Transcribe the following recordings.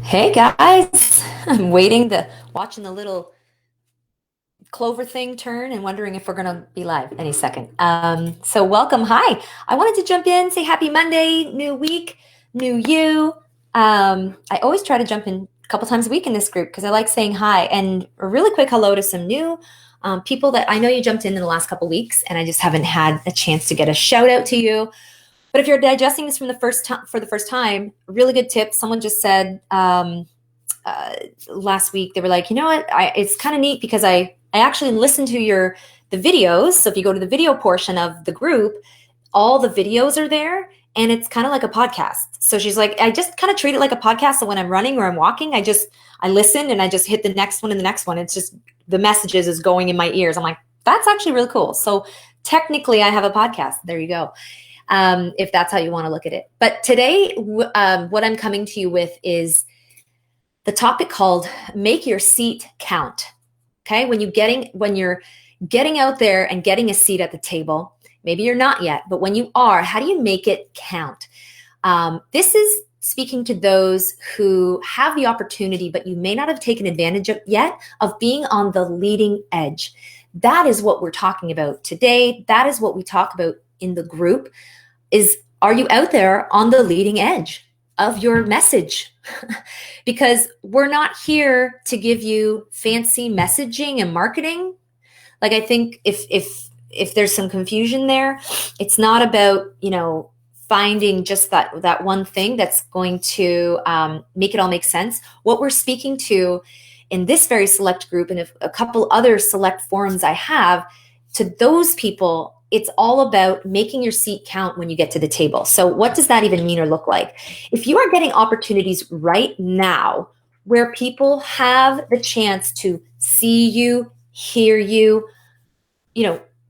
Hey guys, I'm watching the little clover thing turn and wondering if we're gonna be live any second. So welcome, hi. I wanted to jump in, say happy Monday, new week, new you. I always try to jump in a couple times a week in this group because I like saying hi and a really quick hello to some new people that I know you jumped in the last couple weeks, and I just haven't had a chance to get a shout out to you. But if you're digesting this from the first time for the first time, really good tip. Someone just said. Uh, Last week they were like, you know what, it's kind of neat because I actually listened to the videos. So if you go to the video portion of the group, all the videos are there, and it's kind of like a podcast. So she's like, I just kind of treat it like a podcast. So when I'm running or I'm walking, I listen and I just hit the next one and the next one. It's just the messages is going in my ears. I'm like, that's actually really cool. So technically I have a podcast. There you go. If that's how you want to look at it. But today, what I'm coming to you with is the topic called make your seat count. Okay. When you're getting out there and getting a seat at the table, maybe you're not yet, but when you are, how do you make it count? This is speaking to those who have the opportunity, but you may not have taken advantage of yet, of being on the leading edge. That is what we're talking about today. That is what we talk about in the group is, are you out there on the leading edge of your message? Because we're not here to give you fancy messaging and marketing. Like, I think if there's some confusion there, it's not about, finding just that one thing that's going to make it all make sense. What we're speaking to in this very select group and a couple other select forums I have, to those people, it's all about making your seat count when you get to the table. So what does that even mean or look like? If you are getting opportunities right now where people have the chance to see you, hear you,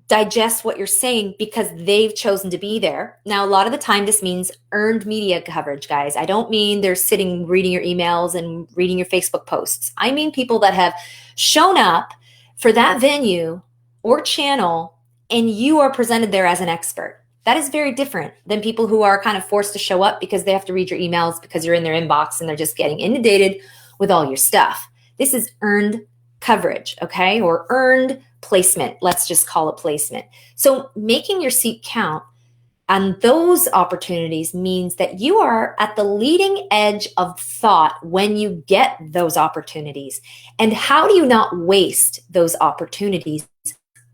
digest what you're saying because they've chosen to be there. Now, a lot of the time, this means earned media coverage, guys. I don't mean they're sitting reading your emails and reading your Facebook posts. I mean people that have shown up for that venue or channel, and you are presented there as an expert. That is very different than people who are kind of forced to show up because they have to read your emails because you're in their inbox and they're just getting inundated with all your stuff. This is earned coverage, okay? Or earned placement. Let's just call it placement. So making your seat count on those opportunities means that you are at the leading edge of thought when you get those opportunities. And how do you not waste those opportunities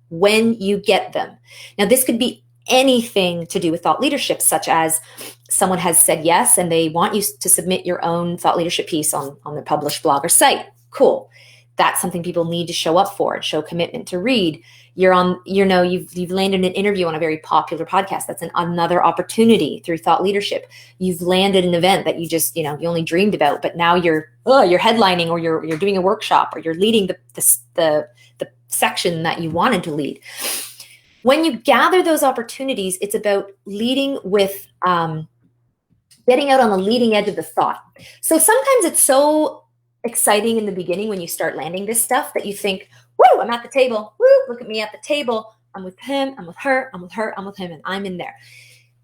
when you get them? Now, this could be anything to do with thought leadership, such as someone has said yes and they want you to submit your own thought leadership piece on their published blog or site. Cool. That's something people need to show up for and show commitment to read. You've landed an interview on a very popular podcast. That's another opportunity through thought leadership. You've landed an event that you just, you only dreamed about, but now you're headlining, or you're doing a workshop, or you're leading the section that you wanted to lead. When you gather those opportunities, it's about leading with getting out on the leading edge of the thought. So sometimes it's so exciting in the beginning when you start landing this stuff that you think, woo, I'm at the table. Woo, look at me at the table. I'm with him, I'm with her, I'm with her, I'm with him, and I'm in there.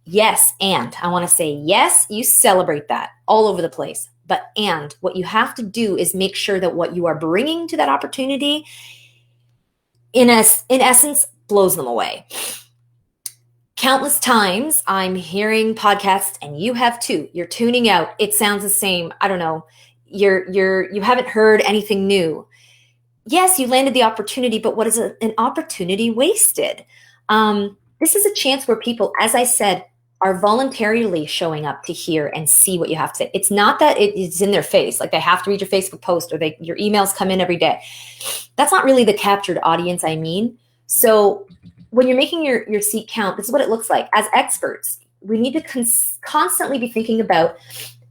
Yes, and I want to say, yes, you celebrate that all over the place. But and what you have to do is make sure that what you are bringing to that opportunity, in essence, blows them away. Countless times I'm hearing podcasts, and you have too. You're tuning out. It sounds the same. I don't know. You haven't heard anything new. Yes, you landed the opportunity, but what is an opportunity wasted? This is a chance where people, as I said, are voluntarily showing up to hear and see what you have to say. It's not that it's in their face, like they have to read your Facebook post or your emails come in every day. That's not really the captured audience I mean. So when you're making your seat count, this is what it looks like. As experts, we need to constantly be thinking about,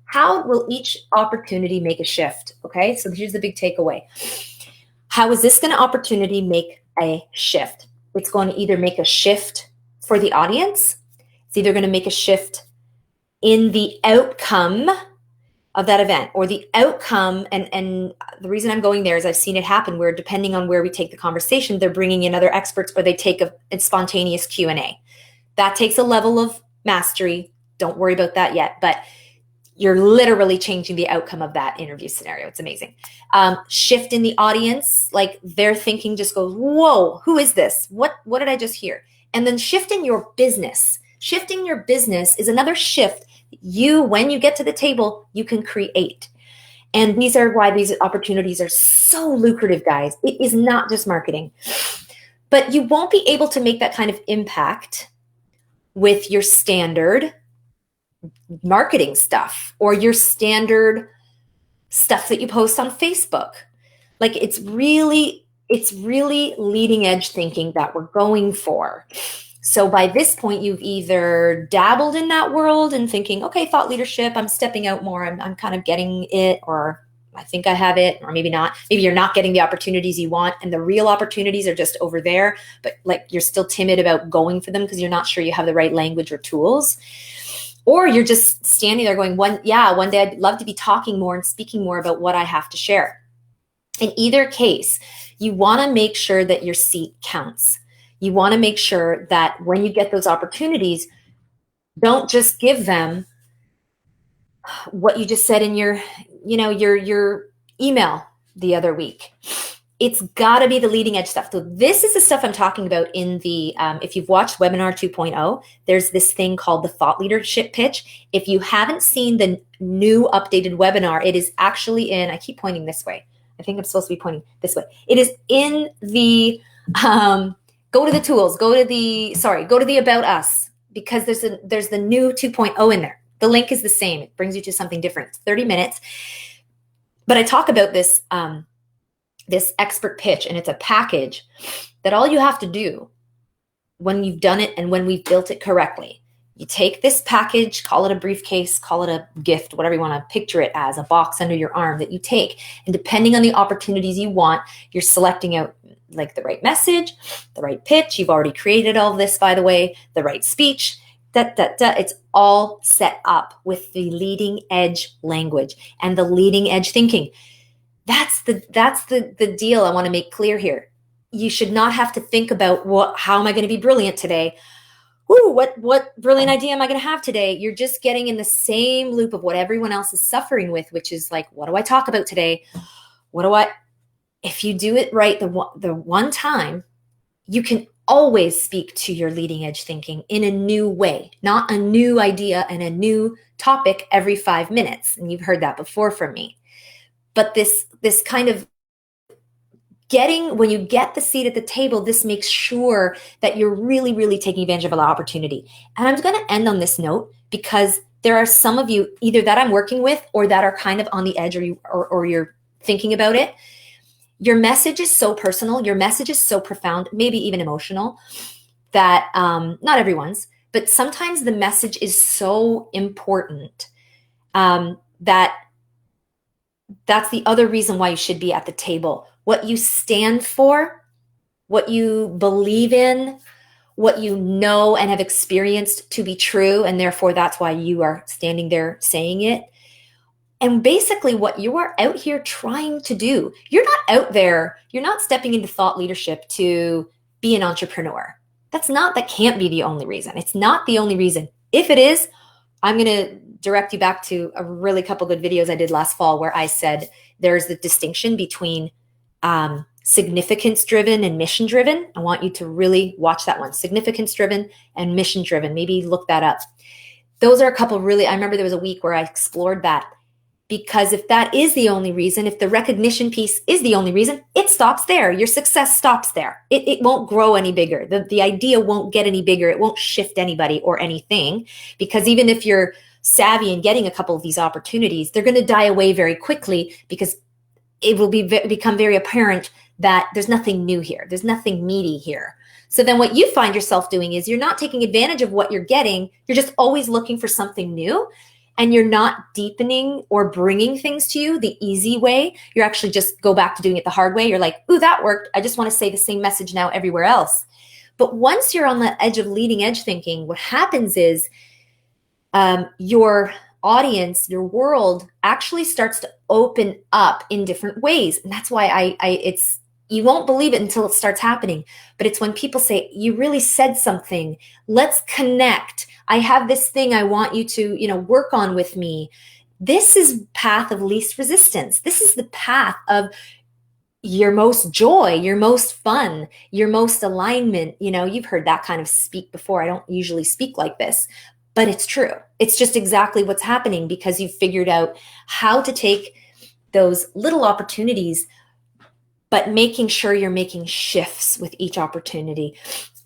how will each opportunity make a shift? Okay, so here's the big takeaway. How is this going to opportunity make a shift? It's going to either make a shift for the audience. It's either going to make a shift in the outcome of that event, or the outcome. And the reason I'm going there is I've seen it happen where, depending on where we take the conversation, they're bringing in other experts, or they take a spontaneous Q&A. That takes a level of mastery. Don't worry about that yet. But you're literally changing the outcome of that interview scenario. It's amazing. Shift in the audience, like their thinking just goes, whoa, who is this? What did I just hear? And then shift in your business. Shifting your business is another shift when you get to the table, you can create. And these are why these opportunities are so lucrative, guys. It is not just marketing. But you won't be able to make that kind of impact with your standard marketing stuff or your standard stuff that you post on Facebook. Like it's really leading edge thinking that we're going for. So by this point, you've either dabbled in that world and thinking, okay, thought leadership, I'm stepping out more. I'm kind of getting it, or I think I have it, or maybe not. Maybe you're not getting the opportunities you want and the real opportunities are just over there, but like you're still timid about going for them because you're not sure you have the right language or tools. Or you're just standing there going, one day I'd love to be talking more and speaking more about what I have to share. In either case, you want to make sure that your seat counts. You want to make sure that when you get those opportunities, don't just give them what you just said in your email the other week. It's got to be the leading edge stuff. So this is the stuff I'm talking about in the, if you've watched Webinar 2.0, there's this thing called the thought leadership pitch. If you haven't seen the new updated webinar, it is actually in, I keep pointing this way. I think I'm supposed to be pointing this way. It is in the, go to the tools, go to the About Us, because there's the new 2.0 in there. The link is the same. It brings you to something different. It's 30 minutes. But I talk about this, this expert pitch, and it's a package that all you have to do when you've done it and when we've built it correctly, you take this package, call it a briefcase, call it a gift, whatever you want to picture it as, a box under your arm that you take. And depending on the opportunities you want, you're selecting out like the right message, the right pitch. You've already created all this, by the way, the right speech. It's all set up with the leading edge language and the leading edge thinking. That's the deal I want to make clear here. You should not have to think about how am I going to be brilliant today? Ooh, what brilliant idea am I going to have today? You're just getting in the same loop of what everyone else is suffering with, which is like, what do I talk about today? If you do it right the one time, you can always speak to your leading edge thinking in a new way, not a new idea and a new topic every 5 minutes. And you've heard that before from me. But this kind of when you get the seat at the table, this makes sure that you're really, really taking advantage of an opportunity. And I'm going to end on this note because there are some of you either that I'm working with or that are kind of on the edge or you're thinking about it. Your message is so personal. Your message is so profound, maybe even emotional, that not everyone's, but sometimes the message is so important that that's the other reason why you should be at the table. What you stand for, what you believe in, what you know and have experienced to be true, and therefore that's why you are standing there saying it. And basically what you are out here trying to do. You're not out there, you're not stepping into thought leadership to be an entrepreneur. That can't be the only reason. It's not the only reason. If it is, I'm going to direct you back to a really couple good videos I did last fall where I said there's the distinction between significance-driven and mission-driven. I want you to really watch that one. Significance-driven and mission-driven. Maybe look that up. Those are a couple I remember there was a week where I explored that, because if that is the only reason, if the recognition piece is the only reason, it stops there. Your success stops there. It won't grow any bigger. The idea won't get any bigger. It won't shift anybody or anything, because even if you're savvy in getting a couple of these opportunities, they're going to die away very quickly because it will become very apparent that there's nothing new here. There's nothing meaty here. So then what you find yourself doing is you're not taking advantage of what you're getting. You're just always looking for something new, and you're not deepening or bringing things to you the easy way. You're actually just go back to doing it the hard way. You're like, ooh, that worked. I just want to say the same message now everywhere else. But once you're on the edge of leading edge thinking, what happens is your audience, your world actually starts to open up in different ways. And that's why you won't believe it until it starts happening. But it's when people say, you really said something, let's connect. I have this thing I want you to, work on with me. This is path of least resistance. This is the path of your most joy, your most fun, your most alignment. You've heard that kind of speak before. I don't usually speak like this, but it's true. It's just exactly what's happening because you've figured out how to take those little opportunities, but making sure you're making shifts with each opportunity.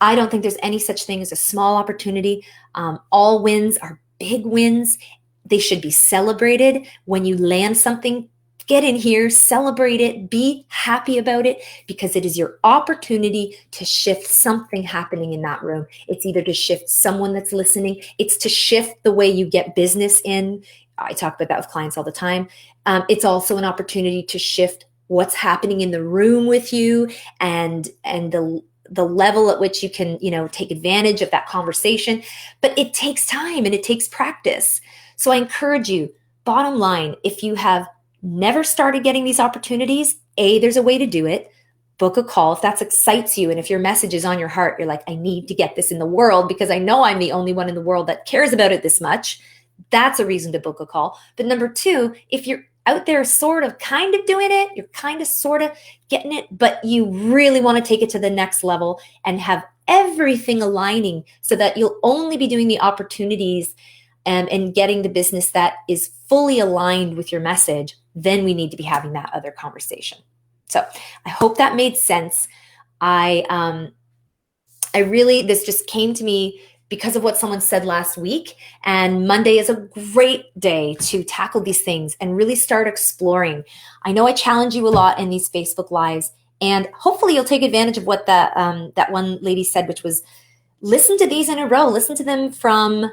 I don't think there's any such thing as a small opportunity. All wins are big wins. They should be celebrated. When you land something, get in here, celebrate it, be happy about it, because it is your opportunity to shift something happening in that room. It's either to shift someone that's listening, it's to shift the way you get business in. I talk about that with clients all the time. It's also an opportunity to shift what's happening in the room with you, and the level at which you can, take advantage of that conversation. But it takes time and it takes practice. So I encourage you, bottom line, if you have never started getting these opportunities, there's a way to do it. Book a call if that excites you. And if your message is on your heart, you're like, I need to get this in the world because I know I'm the only one in the world that cares about it this much. That's a reason to book a call. But number two, if you're out there sort of kind of doing it, you're kind of sort of getting it, but you really want to take it to the next level and have everything aligning so that you'll only be doing the opportunities and getting the business that is fully aligned with your message, then we need to be having that other conversation. So I hope that made sense. This just came to me because of what someone said last week. And Monday is a great day to tackle these things and really start exploring. I know I challenge you a lot in these Facebook Lives, and hopefully you'll take advantage of what that one lady said, which was listen to these in a row. Listen to them from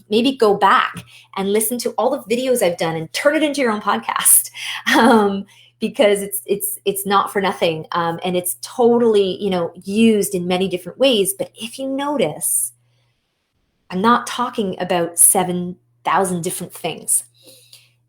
maybe go back and listen to all the videos I've done and turn it into your own podcast. Because it's not for nothing. And it's totally, used in many different ways. But if you notice, I'm not talking about 7,000 different things.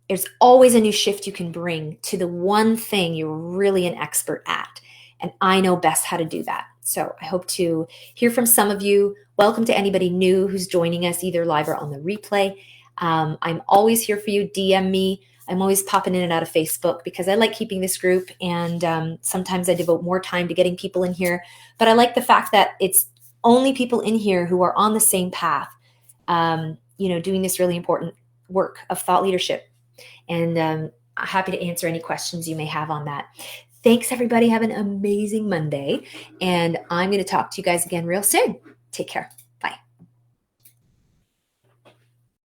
There's always a new shift you can bring to the one thing you're really an expert at. And I know best how to do that. So I hope to hear from some of you. Welcome to anybody new who's joining us either live or on the replay. I'm always here for you. DM me. I'm always popping in and out of Facebook because I like keeping this group, and sometimes I devote more time to getting people in here. But I like the fact that it's only people in here who are on the same path, doing this really important work of thought leadership. And I'm happy to answer any questions you may have on that. Thanks, everybody. Have an amazing Monday. And I'm going to talk to you guys again real soon. Take care.